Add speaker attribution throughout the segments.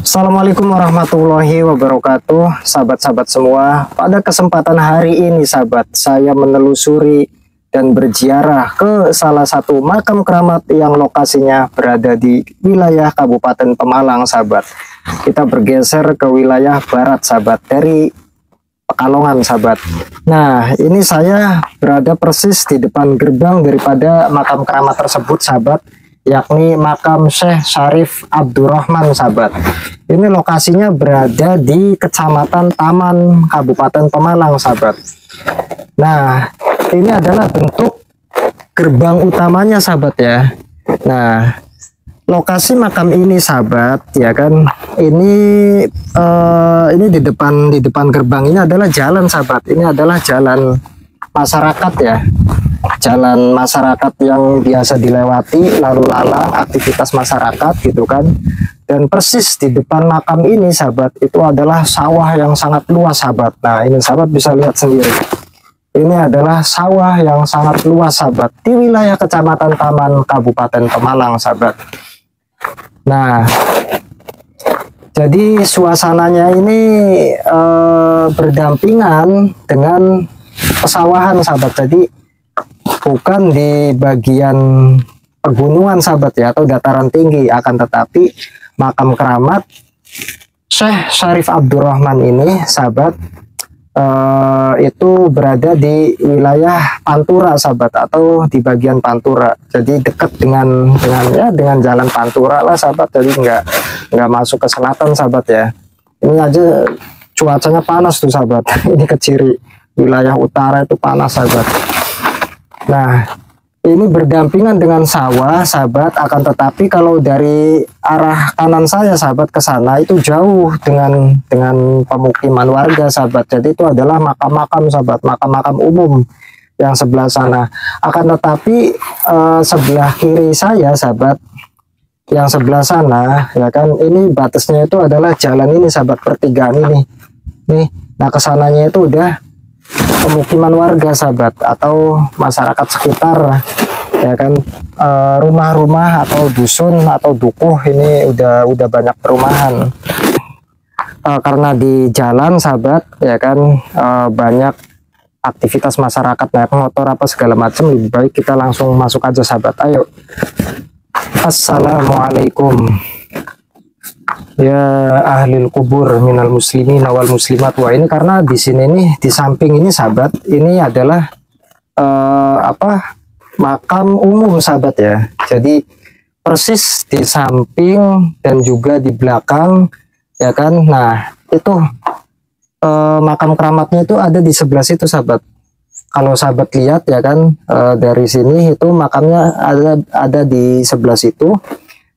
Speaker 1: Assalamualaikum warahmatullahi wabarakatuh, sahabat-sahabat semua. Pada kesempatan hari ini, sahabat, saya menelusuri dan berziarah ke salah satu makam keramat yang lokasinya berada di wilayah Kabupaten Pemalang, sahabat. Kita bergeser ke wilayah barat, sahabat, dari Pekalongan, sahabat. Nah, ini saya berada persis di depan gerbang daripada makam keramat tersebut, sahabat, yakni makam Syekh Syarif Abdurrahman, sahabat. Ini lokasinya berada di Kecamatan Taman, Kabupaten Pemalang, sahabat. Nah, ini adalah bentuk gerbang utamanya, sahabat ya. Nah, lokasi makam ini, sahabat, ya kan, ini di depan gerbang ini adalah jalan, sahabat. Ini adalah jalan masyarakat ya, jalan masyarakat yang biasa dilewati, lalu lalang aktivitas masyarakat gitu kan. Dan persis di depan makam ini, sahabat, itu adalah sawah yang sangat luas, sahabat. Nah, ini sahabat bisa lihat sendiri, ini adalah sawah yang sangat luas, sahabat, di wilayah Kecamatan Taman, Kabupaten Pemalang, sahabat. Nah, jadi suasananya ini berdampingan dengan pesawahan, sahabat. Jadi bukan di bagian pegunungan, sahabat ya, atau dataran tinggi, akan tetapi makam keramat Syekh Syarif Abdurrahman ini, sahabat, itu berada di wilayah Pantura, sahabat, atau di bagian Pantura. Jadi dekat dengan jalan Pantura lah, sahabat. Jadi nggak masuk ke selatan, sahabat ya. Ini aja cuacanya panas tuh, sahabat. Ini ke Ciri, wilayah utara itu panas, sahabat. Nah, ini berdampingan dengan sawah, sahabat. Akan tetapi kalau dari arah kanan saya, sahabat, ke sana itu jauh dengan pemukiman warga, sahabat. Jadi itu adalah makam-makam, sahabat, makam-makam umum yang sebelah sana. Akan tetapi sebelah kiri saya, sahabat, yang sebelah sana, ya kan, ini batasnya itu adalah jalan ini, sahabat, pertigaan ini. Nih, nah kesananya itu udah pemukiman warga, sahabat, atau masyarakat sekitar, ya kan, rumah-rumah atau dusun atau dukuh ini udah banyak perumahan. Karena di jalan, sahabat, ya kan, banyak aktivitas masyarakat, naik motor apa segala macam, lebih baik kita langsung masuk aja, sahabat. Ayo. Assalamualaikum ya ahlil kubur minal muslimin wal muslimat. Wah, ini karena di sini nih, di samping ini, sahabat, ini adalah makam umum, sahabat ya. Jadi persis di samping dan juga di belakang, ya kan. Nah, itu makam keramatnya itu ada di sebelah situ, sahabat. Kalau sahabat lihat, ya kan, dari sini itu makamnya ada di sebelah situ.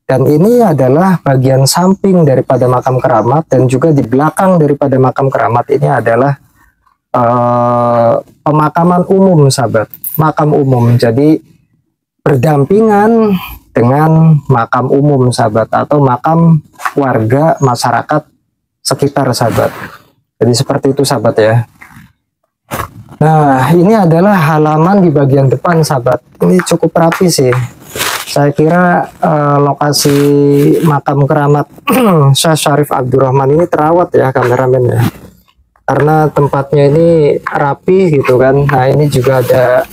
Speaker 1: Dan ini adalah bagian samping daripada makam keramat, dan juga di belakang daripada makam keramat ini adalah pemakaman umum, sahabat, makam umum. Jadi berdampingan dengan makam umum, sahabat, atau makam warga masyarakat sekitar, sahabat. Jadi seperti itu, sahabat ya. Nah, ini adalah halaman di bagian depan, sahabat. Ini cukup rapi sih. Saya kira lokasi makam keramat Syekh Syarif Abdurrahman ini terawat ya, kameramen ya. Karena tempatnya ini rapi gitu kan. Nah, ini juga ada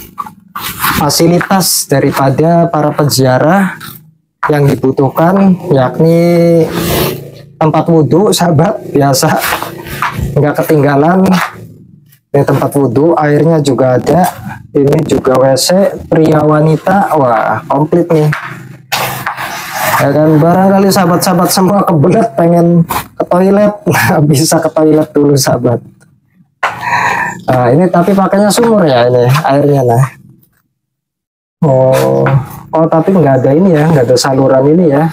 Speaker 1: fasilitas daripada para peziarah yang dibutuhkan, yakni tempat wudhu, sahabat, biasa nggak ketinggalan. Ini tempat wudhu, airnya juga ada. Ini juga WC pria wanita. Wah, komplit nih. Ya kan, barangkali sahabat-sahabat semua kebelet pengen ke toilet, bisa ke toilet dulu, sahabat. Nah, ini tapi pakainya sumur ya, ini airnya. Nah, oh tapi nggak ada ini ya, nggak ada saluran ini ya.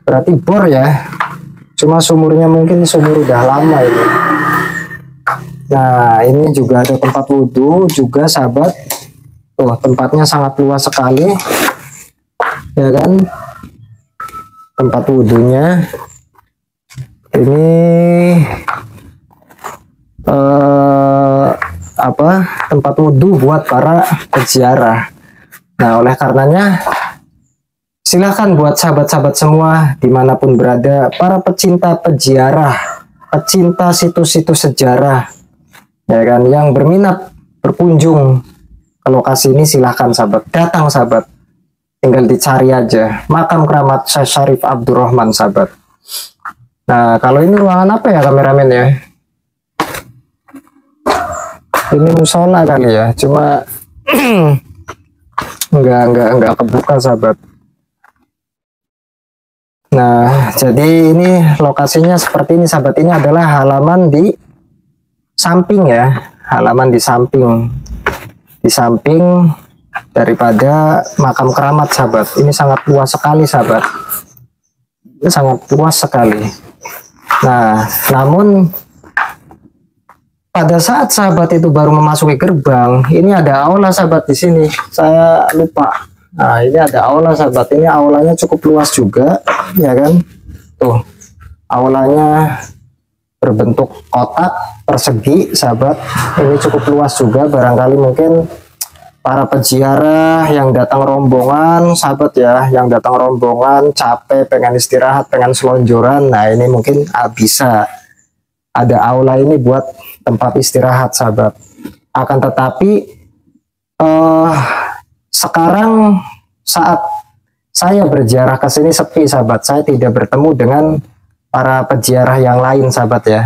Speaker 1: Berarti bor ya. Cuma sumurnya mungkin sumur udah lama ini. Nah, ini juga ada tempat wudhu juga, sahabat. Tuh, tempatnya sangat luas sekali, ya kan, tempat wudhunya. Ini tempat wudhu buat para peziarah. Nah, oleh karenanya Silahkan buat sahabat-sahabat semua dimanapun berada, para pecinta peziarah, pecinta situs-situs sejarah, ya kan, yang berminat berkunjung ke lokasi ini, silahkan sahabat, datang sahabat, tinggal dicari aja makam keramat Syekh Syarif Abdurrahman sahabat. Nah, kalau ini ruangan apa ya kameramen ya? Ini musola kali ya, cuma enggak kebuka sahabat. Nah, jadi ini lokasinya seperti ini sahabat. Ini adalah halaman di samping ya, halaman di samping daripada makam keramat sahabat. Ini sangat luas sekali sahabat. Ini sangat luas sekali. Nah, namun pada saat sahabat itu baru memasuki gerbang, ini ada aula sahabat di sini. Saya lupa. Nah, ini ada aula sahabat. Ini aulanya cukup luas juga, ya kan? Tuh, aulanya berbentuk kotak persegi sahabat. Ini cukup luas juga. Barangkali mungkin para peziarah yang datang rombongan sahabat ya, yang datang rombongan capek, pengen istirahat, pengen selonjoran. Nah, ini mungkin bisa ada aula ini buat tempat istirahat sahabat. Akan tetapi sekarang saat saya berziarah ke sini sepi sahabat. Saya tidak bertemu dengan para peziarah yang lain sahabat ya.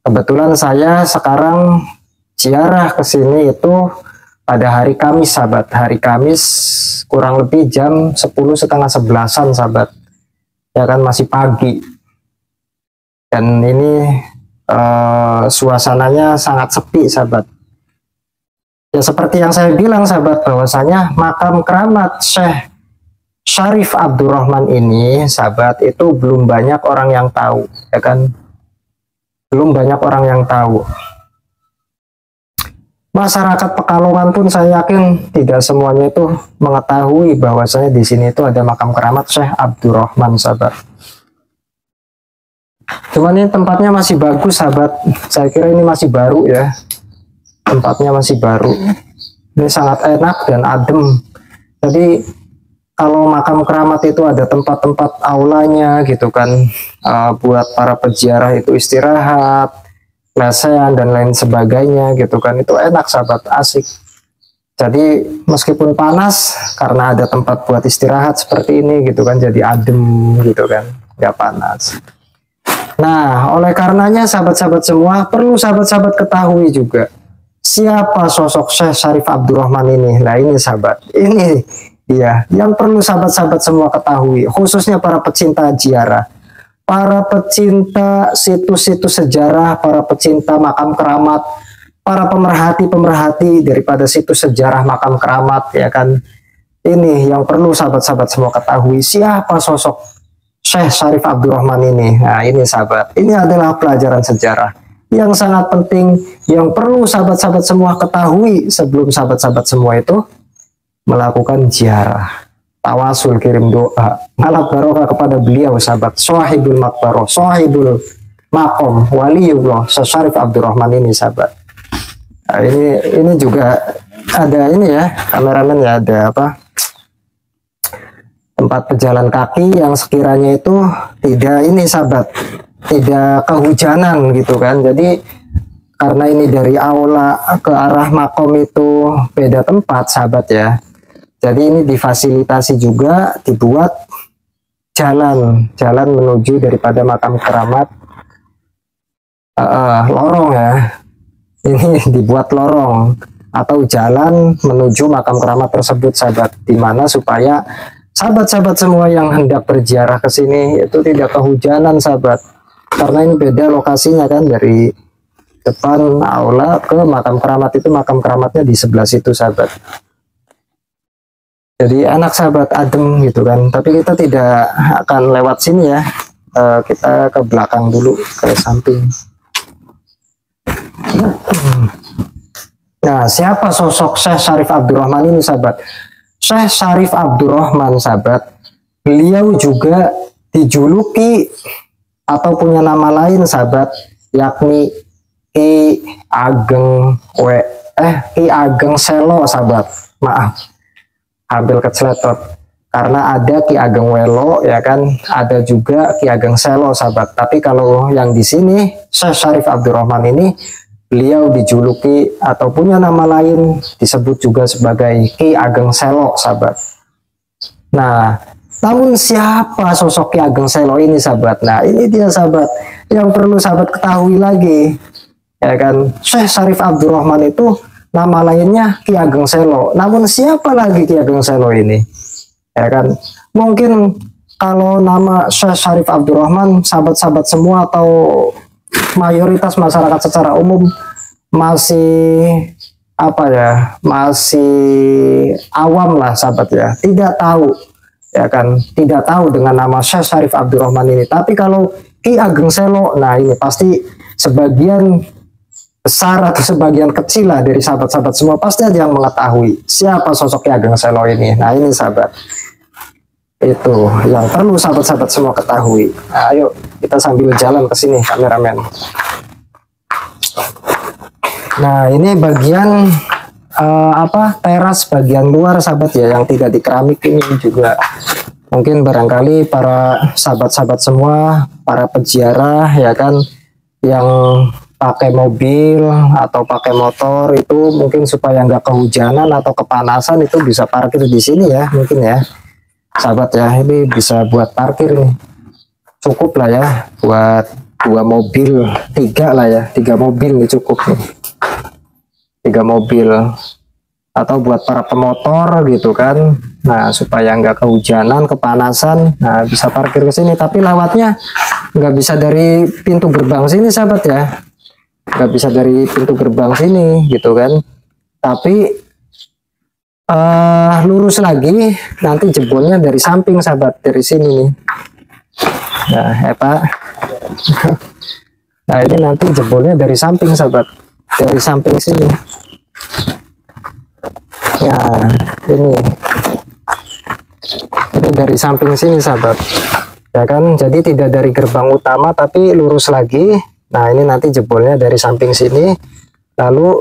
Speaker 1: Kebetulan saya sekarang ziarah ke sini itu pada hari Kamis sahabat. Hari Kamis kurang lebih jam 10 setengah 11-an sahabat. Ya kan, masih pagi. Dan ini suasananya sangat sepi sahabat. Ya seperti yang saya bilang sahabat, bahwasanya makam keramat Syekh Syarif Abdurrahman ini sahabat, itu belum banyak orang yang tahu, ya kan? Belum banyak orang yang tahu. Masyarakat Pekalongan pun saya yakin tidak semuanya itu mengetahui bahwasanya di sini itu ada makam keramat Syekh Abdurrahman sahabat. Cuman ini tempatnya masih bagus sahabat. Saya kira ini masih baru ya. Tempatnya masih baru. Ini sangat enak dan adem. Jadi kalau makam keramat itu ada tempat-tempat aulanya gitu kan, buat para peziarah itu istirahat, lesehan dan lain sebagainya gitu kan. Itu enak sahabat, asik. Jadi meskipun panas, karena ada tempat buat istirahat seperti ini gitu kan, jadi adem gitu kan, nggak panas. Nah, oleh karenanya sahabat-sahabat semua, perlu sahabat-sahabat ketahui juga siapa sosok Syekh Syarif Abdurrahman ini. Nah, ini sahabat, ini dia yang perlu sahabat-sahabat semua ketahui, khususnya para pecinta ziarah, para pecinta situs-situs sejarah, para pecinta makam keramat, para pemerhati-pemerhati daripada situs sejarah makam keramat, ya kan. Ini yang perlu sahabat-sahabat semua ketahui, siapa sosok Syekh Syarif Abdurrahman ini. Nah, ini sahabat, ini adalah pelajaran sejarah yang sangat penting, yang perlu sahabat-sahabat semua ketahui sebelum sahabat-sahabat semua itu melakukan ziarah, tawasul, kirim doa, ngalap barokah kepada beliau sahabat, Sohibul Makbaro, Sohibul Makom, Waliullah Syekh Syarif Abdurrahman ini sahabat. Nah, ini juga ada ini ya, kameramen ya, ada apa, tempat pejalan kaki yang sekiranya itu tidak ini sahabat, tidak kehujanan gitu kan. Jadi karena ini dari aula ke arah makom itu beda tempat sahabat ya, jadi ini difasilitasi juga, dibuat jalan menuju daripada makam keramat, lorong ya, ini dibuat lorong atau jalan menuju makam keramat tersebut sahabat, dimana supaya sahabat-sahabat semua yang hendak berziarah ke sini itu tidak kehujanan sahabat, karena ini beda lokasinya kan, dari depan aula ke makam keramat itu, makam keramatnya di sebelah situ sahabat. Jadi enak sahabat, adem gitu kan. Tapi kita tidak akan lewat sini ya, kita ke belakang dulu, ke samping. Nah, siapa sosok Syekh Syarif Abdurrahman ini sahabat? Syekh Syarif Abdurrahman sahabat, beliau juga dijuluki atau punya nama lain sahabat, yakni Ki Ageng Ki Ageng Selo sahabat. Maaf, ambil keceletot. karena ada Ki Ageng Welo ya kan, ada juga Ki Ageng Selo sahabat. Tapi kalau yang di sini Syekh Syarif Abdurrahman ini, beliau dijuluki atau punya nama lain disebut juga sebagai Ki Ageng Selo sahabat. Nah, namun siapa sosok Ki Ageng Selo ini sahabat? Nah, ini dia sahabat yang perlu sahabat ketahui lagi ya kan. Syekh Syarif Abdurrahman itu nama lainnya Ki Ageng Selo. Namun siapa lagi Ki Ageng Selo ini? Ya kan, mungkin kalau nama Syekh Syarif Abdurrahman, sahabat-sahabat semua atau mayoritas masyarakat secara umum masih apa ya, masih awam lah sahabat ya, tidak tahu ya kan, tidak tahu dengan nama Syekh Syarif Abdurrahman ini. Tapi kalau Ki Ageng Selo, nah ini pasti sebagian besar atau sebagian kecil lah dari sahabat-sahabat semua pasti ada yang mengetahui siapa sosok Ki Ageng Selo ini. Nah ini sahabat, itu yang perlu sahabat-sahabat semua ketahui. Nah, ayo kita sambil jalan ke sini kameramen. Nah ini bagian teras bagian luar sahabat ya, yang tidak dikeramik ini juga. Mungkin barangkali para sahabat-sahabat semua, para peziarah ya kan, yang pakai mobil atau pakai motor itu mungkin supaya nggak kehujanan atau kepanasan itu bisa parkir di sini ya, mungkin ya sahabat ya. Ini bisa buat parkir nih, cukup lah ya buat 2 mobil, 3 lah ya, 3 mobil nih cukup nih, 3 mobil atau buat para pemotor gitu kan. Nah supaya nggak kehujanan kepanasan, nah bisa parkir ke sini. Tapi lewatnya nggak bisa dari pintu gerbang sini sahabat ya, nggak bisa dari pintu gerbang sini gitu kan, tapi lurus lagi nanti jebolnya dari samping sahabat, dari sini nih. Nah ya Pak, nah ini nanti jebolnya dari samping sahabat, dari samping sini. Nah ini dari samping sini sahabat ya kan, jadi tidak dari gerbang utama tapi lurus lagi. Nah ini nanti jebolnya dari samping sini lalu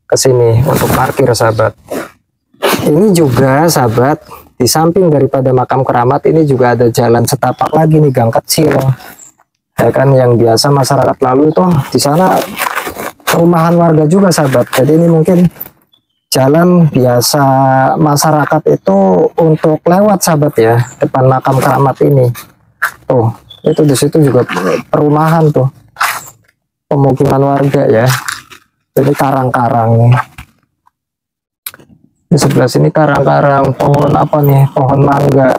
Speaker 1: ke sini untuk parkir sahabat. Ini juga sahabat, di samping daripada makam keramat ini juga ada jalan setapak lagi nih, gang kecil ya kan, yang biasa masyarakat lalu itu di sana perumahan warga juga sahabat. Jadi ini mungkin jalan biasa masyarakat itu untuk lewat sahabat ya, depan makam keramat ini. Tuh itu di situ juga perumahan tuh, pemukiman warga ya. Jadi karang-karang nih. Di sebelah sini karang-karang, pohon apa nih, pohon mangga,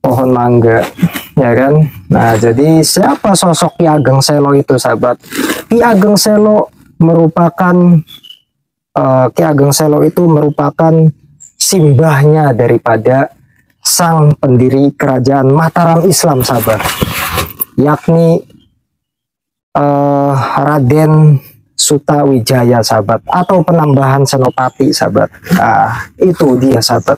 Speaker 1: pohon mangga ya kan. Nah jadi siapa sosok Ki Ageng Selo itu sahabat? Ki Ageng Selo merupakan Ki Ageng Selo itu merupakan simbahnya daripada sang pendiri kerajaan Mataram Islam sahabat, yakni Raden Sutawijaya sahabat, atau penambahan Senopati sahabat. Nah itu dia sahabat.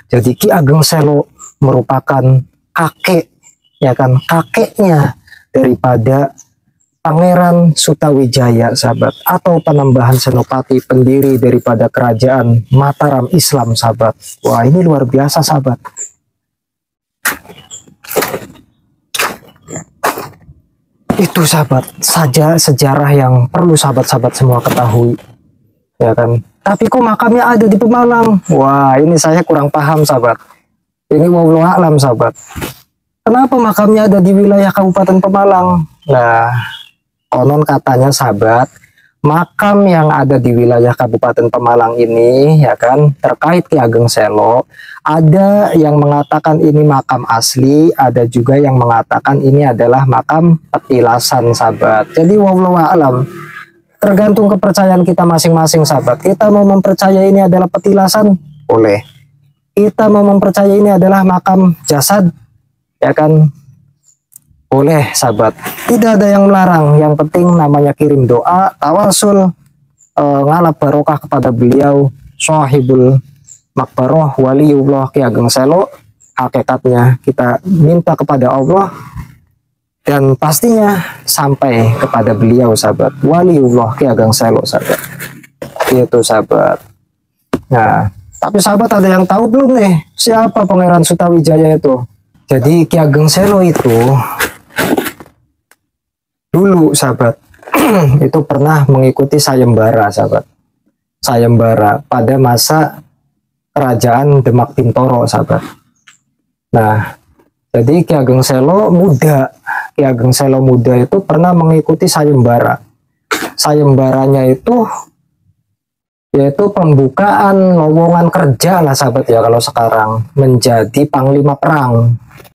Speaker 1: Jadi Ki Ageng Selo merupakan kakek ya kan, kakeknya daripada Pangeran Sutawijaya sahabat, atau penambahan Senopati, pendiri daripada kerajaan Mataram Islam sahabat. Wah ini luar biasa sahabat. Itu sahabat saja sejarah yang perlu sahabat-sahabat semua ketahui ya kan. Tapi kok makamnya ada di Pemalang? Wah ini saya kurang paham sahabat. Ini wallahu a'lam sahabat, kenapa makamnya ada di wilayah Kabupaten Pemalang? Nah konon katanya sahabat, makam yang ada di wilayah Kabupaten Pemalang ini ya kan, terkait Ki Ageng Selo, ada yang mengatakan ini makam asli, ada juga yang mengatakan ini adalah makam petilasan sahabat. Jadi wallahu a'lam, tergantung kepercayaan kita masing-masing sahabat. Kita mau mempercaya ini adalah petilasan, boleh. Kita mau mempercaya ini adalah makam jasad ya kan, boleh sahabat, tidak ada yang melarang. Yang penting namanya kirim doa, tawasul, ngalap barokah kepada beliau, Sohibul Makbaroh Waliullah Ki Ageng Selo. Hakikatnya kita minta kepada Allah dan pastinya sampai kepada beliau sahabat, Waliullah Ki Ageng Selo sahabat. Itu sahabat. Nah Tapi sahabat, ada yang tahu belum nih siapa Pangeran Sutawijaya itu? Jadi Ki Ageng Selo itu dulu sahabat itu pernah mengikuti sayembara sahabat. Sayembara pada masa kerajaan Demak Bintoro sahabat. Nah, jadi Ki Ageng Selo muda, Ki Ageng Selo muda itu pernah mengikuti sayembara. Sayembaranya itu yaitu pembukaan lowongan kerja lah sahabat ya, kalau sekarang menjadi panglima perang.